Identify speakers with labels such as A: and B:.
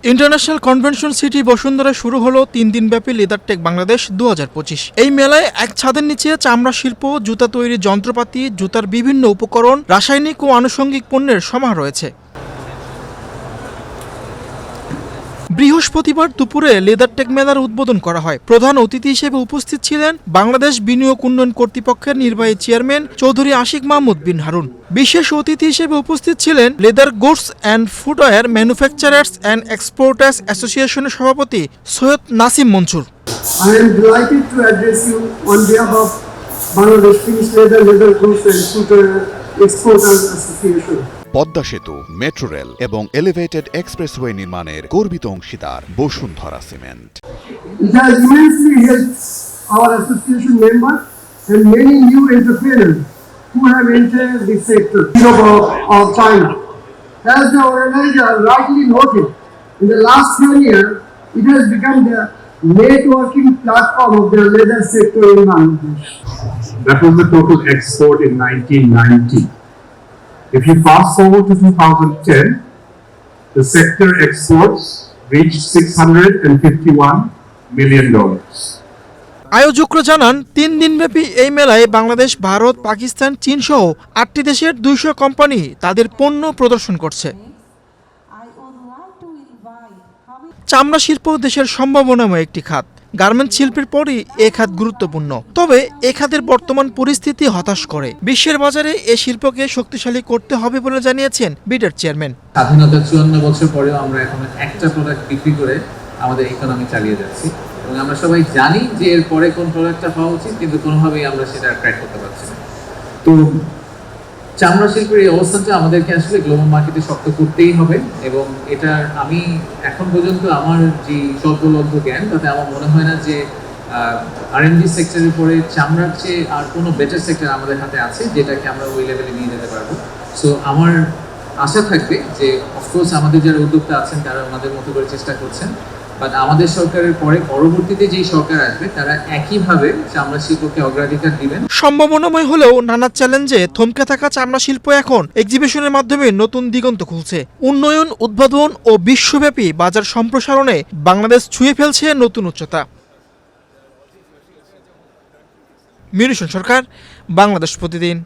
A: International convention city বসুন্ধরায় শুরু হলো 3 দিনব্যাপী লেদারটেক বাংলাদেশ 2025। এই মেলায় এক ছাদের নিচে চামড়া শিল্প, জুতা তৈরির যন্ত্রপাতি, জুতার বিভিন্ন উপকরণ, রাসায়নিক ও আনুষঙ্গিক পণ্যের সমাহার রয়েছে। বৃহস্পতিবার দুপুরে লেদারটেক মেলার উদ্বোধন করা হয়। প্রধান অতিথি হিসেবে উপস্থিত ছিলেন বাংলাদেশ বিনিয়োগ উন্নয়ন কর্তৃপক্ষের নির্বাহী চেয়ারম্যান চৌধুরী আশিক মাহমুদ বিন হারুন। বিশেষ অতিথি হিসেবে উপস্থিত ছিলেন leather goods and footwear manufacturers and exporters অ্যাসোসিয়েশনের সভাপতি Syed Nasim Mansur.
B: I am delighted to address you on behalf of Bangladesh Finished Leather Goods and Footwear Exporters Association.
C: Padma সেতু, মেট্রো রেল এবং এলিভেটেড এক্সপ্রেসওয়ে নির্মাণের গর্বিত অংশীদার Bashundhara cement.
B: It has immensely helped our association members and many new entrepreneurs who have entered this sector of China. As the organizer rightly noted, in the last 10 years, it has become the networking platform of the leather sector in Bangladesh.
D: That was the total export in 1990. If you fast forward to 2010, the sector exports reached $651 million.
A: আয়োজকরা জানান 3 দিনব্যাপী এই মেলায় বাংলাদেশ, ভারত, পাকিস্তান, চীন সহ 8টি দেশের 200 company তাদের পণ্য প্রদর্শন করছে। চামড়া শিল্প দেশের সম্ভাবনাময় একটি খাত। গার্মেন্টস শিল্পের পরই এ খাত গুরুত্বপূর্ণ। তবে এ খাতের বর্তমান পরিস্থিতি হতাশ করে। বিশ্বের বাজারে এ শিল্পকে শক্তিশালী করতে হবে বলে জানিয়েছেন বিডের চেয়ারম্যান।
E: স্বাধীনতার 54 বছর পরেও আমরা এখন একটা প্রোডাক্ট বিক্রি করে আমাদের ইকোনমি চালিয়ে যাচ্ছি এবং আমরা সবাই জানি যে এর পরে কোন প্রোডাক্টটা পাওয়া উচিত, কিন্তু কোনোভাবেই আমরা সেটা ক্র্যাক করতে পারছি না। তো চামড়া শিল্পের এই অবস্থানটা আমাদেরকে আসলে গ্লোবাল মার্কেটে শক্ত করতেই হবে এবং এটা আমি এখন পর্যন্ত আমার যে স্বল্পলব্ধ জ্ঞান তাতে আমার মনে হয় না যে R&D সেক্টরের পরে চামড়ার চেয়ে আর কোনো বেটার সেক্টর আমাদের হাতে আছে যেটাকে আমরা ওই লেভেলে নিয়ে যেতে পারবো। সো আমার আশা থাকবে যে অফকোর্স আমাদের যারা উদ্যোক্তা আছেন তারা ওনাদের মতো করে চেষ্টা করছেন, বাট আমাদের সরকারের পরে পরবর্তীতে যেই সরকার আসবে তারা একইভাবে চামড়া শিল্পকে অগ্রাধিকার দিবেন।
A: সম্ভাবনাময় হলেও নানা চ্যালেঞ্জে থমকে থাকা চামড়া শিল্প এখন এক্সিবিশনের মাধ্যমে নতুন দিগন্ত খুলছে। উন্নয়ন, উদ্ভাবন ও বিশ্বব্যাপী বাজার সম্প্রসারণে বাংলাদেশ ছুঁয়ে ফেলছে নতুন উচ্চতা। মিনুষণ সরকার, বাংলাদেশ প্রতিদিন।